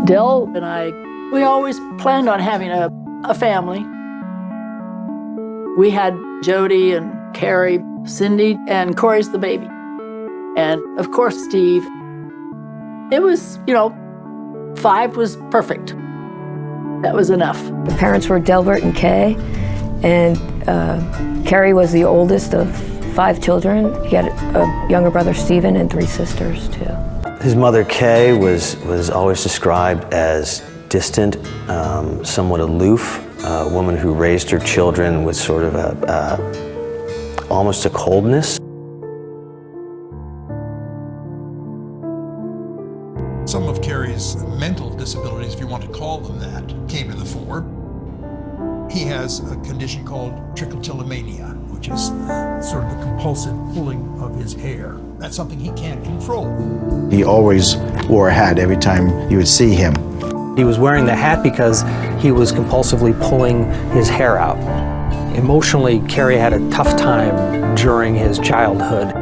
Del and I, we always planned on having a family. We had Jody and Carrie, Cindy, and Corey's the baby. And of course, Steve. It was, 5 was perfect. That was enough. The parents were Delbert and Kay, and Carrie was the oldest of 5 children. He had a younger brother, Stephen, and 3 sisters, too. His mother, Kay, was always described as distant, somewhat aloof, a woman who raised her children with sort of almost a coldness. Some of Carrie's mental disabilities, if you want to call them that, came to the fore. He has a condition called trichotillomania, which is sort of the compulsive pulling of his hair. That's something he can't control. He always wore a hat every time you would see him. He was wearing the hat because he was compulsively pulling his hair out. Emotionally, Carrie had a tough time during his childhood.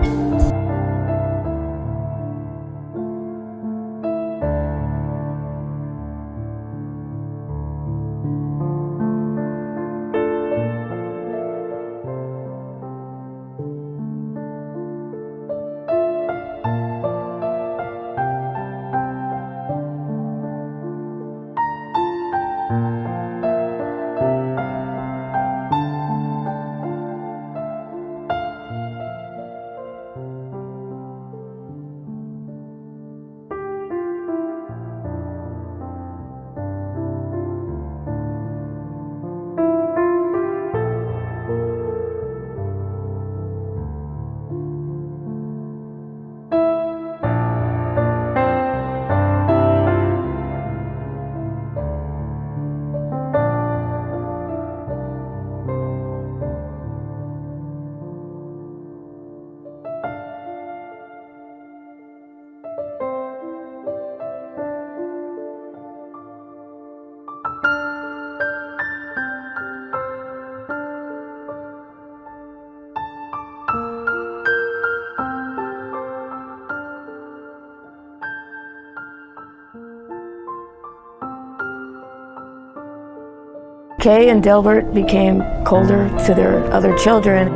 Kay and Delbert became colder to their other children.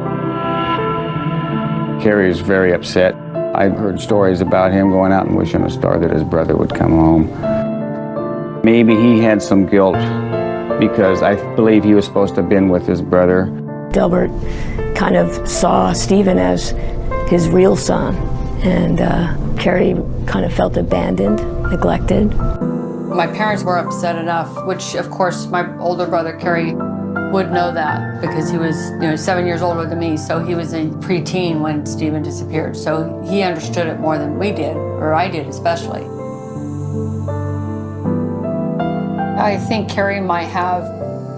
Carrie was very upset. I've heard stories about him going out and wishing a star that his brother would come home. Maybe he had some guilt because I believe he was supposed to have been with his brother. Delbert kind of saw Stephen as his real son, and Carrie kind of felt abandoned, neglected. My parents were upset enough, which of course my older brother, Kerry, would know that because he was 7 years older than me, so he was a preteen when Stephen disappeared. So he understood it more than we did, or I did especially. I think Kerry might have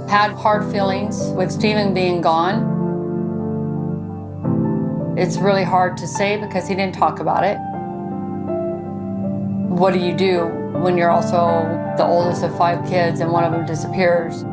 had hard feelings with Stephen being gone. It's really hard to say because he didn't talk about it. What do you do when you're also the oldest of 5 kids and one of them disappears?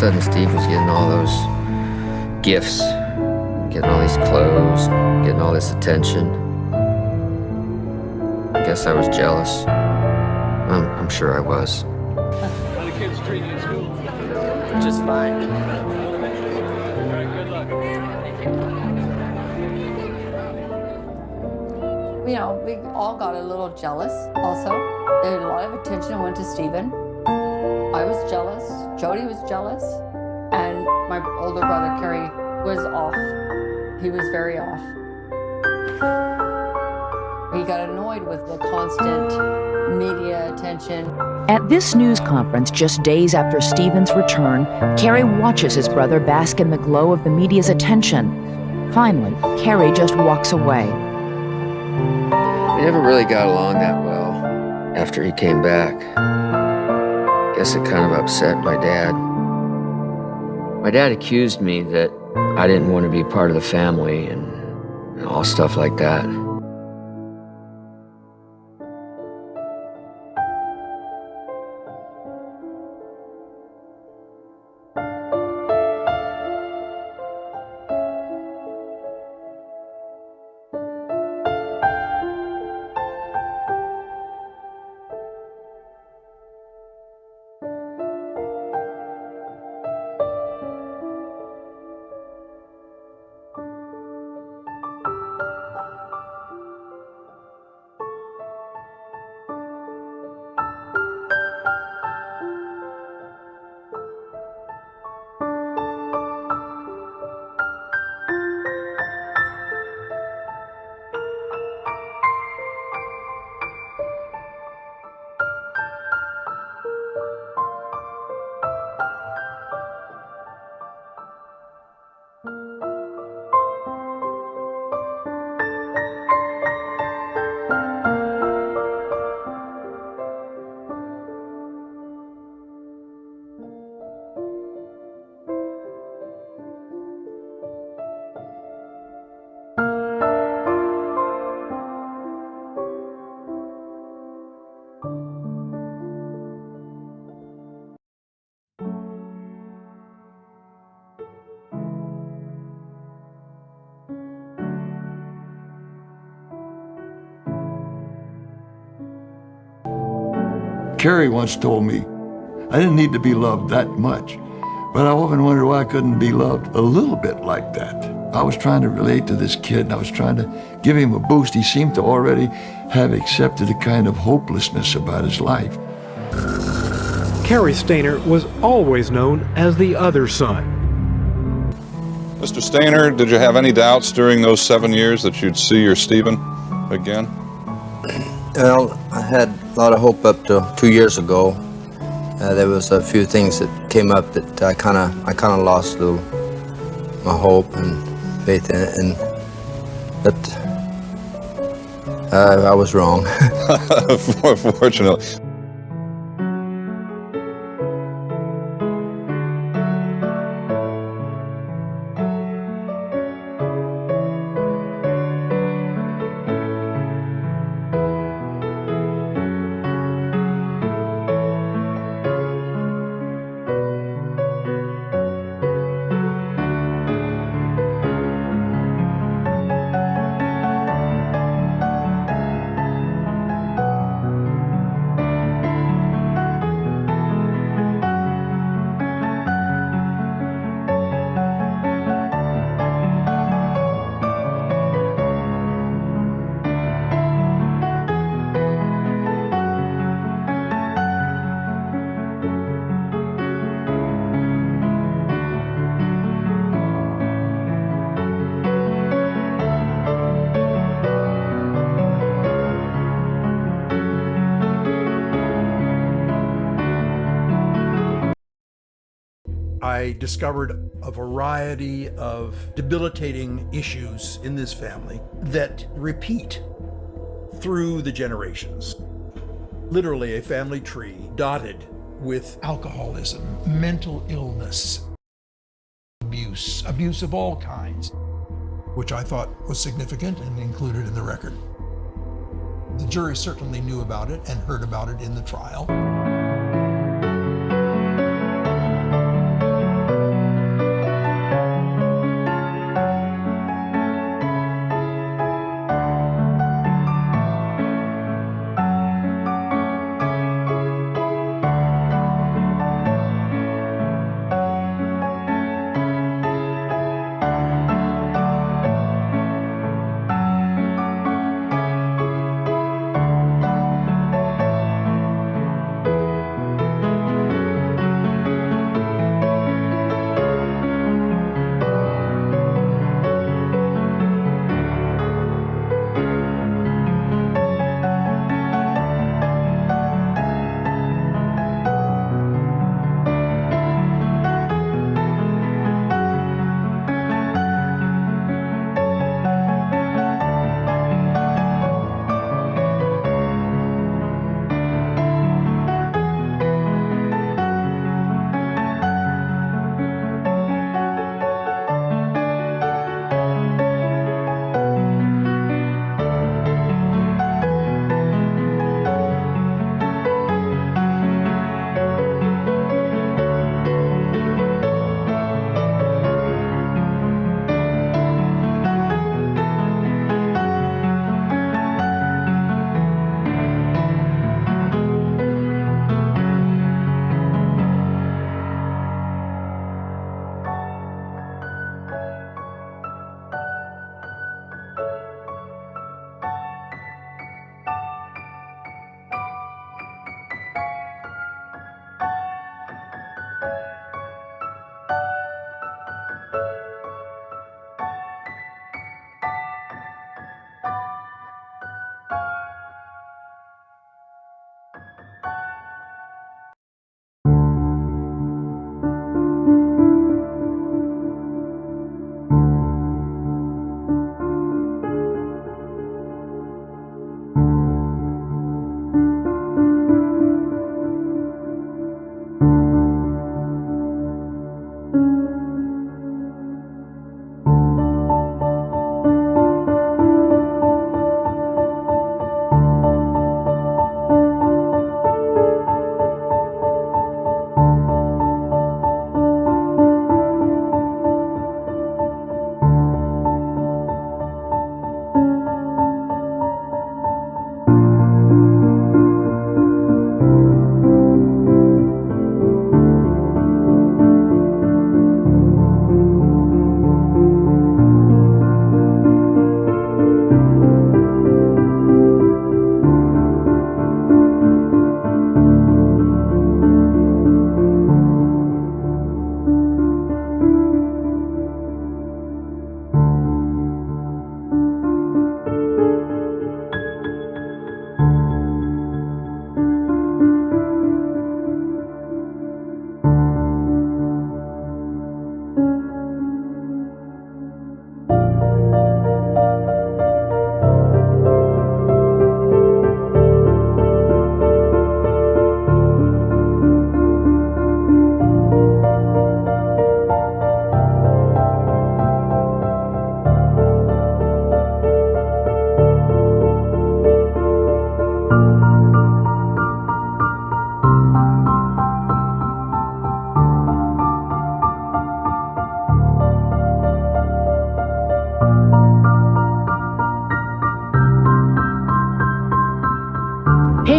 sudden Steve was getting all those gifts, getting all these clothes, getting all this attention. I guess I was jealous. I'm sure I was. How the kids treat you in school? Just fine. Very good luck. You know, we all got a little jealous also. A lot of attention went to Stephen. I was jealous, Jody was jealous, and my older brother, Kerry, was off. He was very off. He got annoyed with the constant media attention. At this news conference, just days after Stephen's return, Kerry watches his brother bask in the glow of the media's attention. Finally, Kerry just walks away. We never really got along that well after he came back. Guess it kind of upset my dad. My dad accused me that I didn't want to be part of the family and all stuff like that. Kerry once told me I didn't need to be loved that much, but I often wondered why I couldn't be loved a little bit like that. I was trying to relate to this kid, and I was trying to give him a boost. He seemed to already have accepted a kind of hopelessness about his life. Kerry Stayner was always known as the other son. Mr. Stayner, did you have any doubts during those 7 years that you'd see your Stephen again? Well, I had a lot of hope up to 2 years ago. There was a few things that came up that I kind of lost my hope and faith in it, but I was wrong. Fortunately. I discovered a variety of debilitating issues in this family that repeat through the generations. Literally a family tree dotted with alcoholism, mental illness, abuse of all kinds, which I thought was significant and included in the record. The jury certainly knew about it and heard about it in the trial.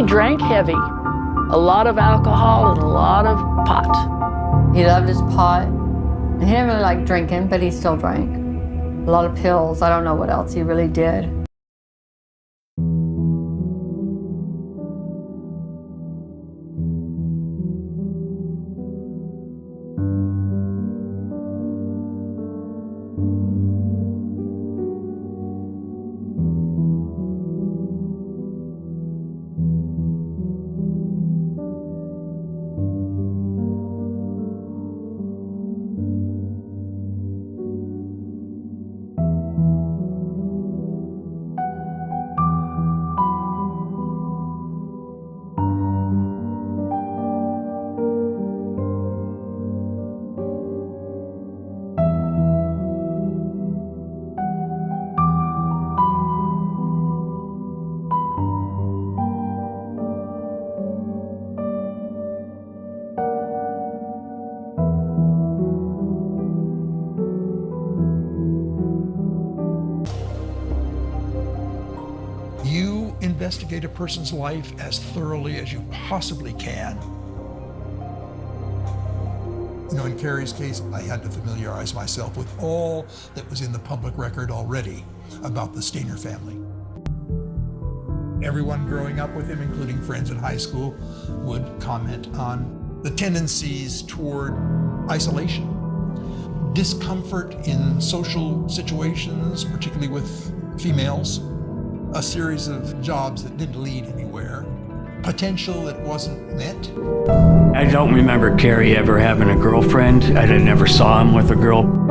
drank heavy, a lot of alcohol and a lot of pot. He loved his pot. He didn't really like drinking, but he still drank. A lot of pills. I don't know what else he really did. You investigate a person's life as thoroughly as you possibly can. You know, in Carrie's case, I had to familiarize myself with all that was in the public record already about the Stayner family. Everyone growing up with him, including friends in high school, would comment on the tendencies toward isolation, discomfort in social situations, particularly with females, a series of jobs that didn't lead anywhere, potential that wasn't met. I don't remember Carrie ever having a girlfriend. I never saw him with a girl.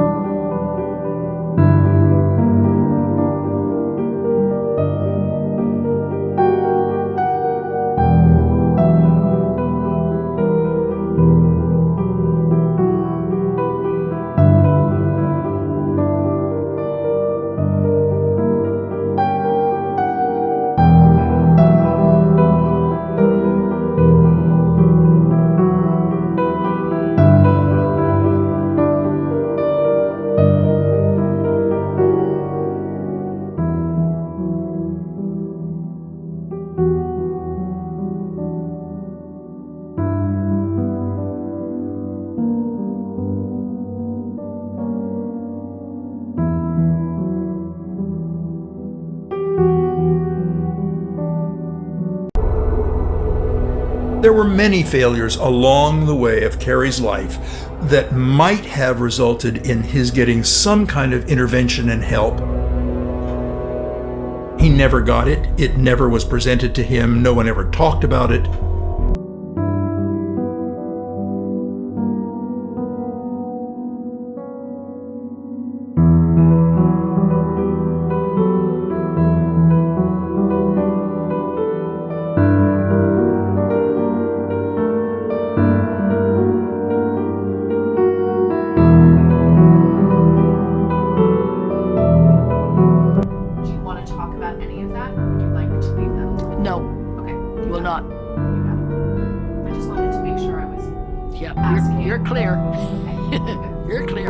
There were many failures along the way of Carrie's life that might have resulted in his getting some kind of intervention and help. He never got it. It never was presented to him. No one ever talked about it. No. Okay. Will not. I just wanted to make sure I was Yep, asking. you're clear. Okay. You're clear.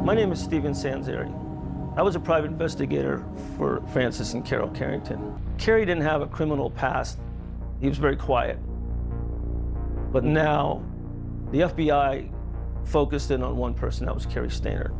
My name is Stephen Sanzari. I was a private investigator for Francis and Carol Carrington. Carrie didn't have a criminal past. He was very quiet. But now The FBI focused in on one person, that was Cary Stayner.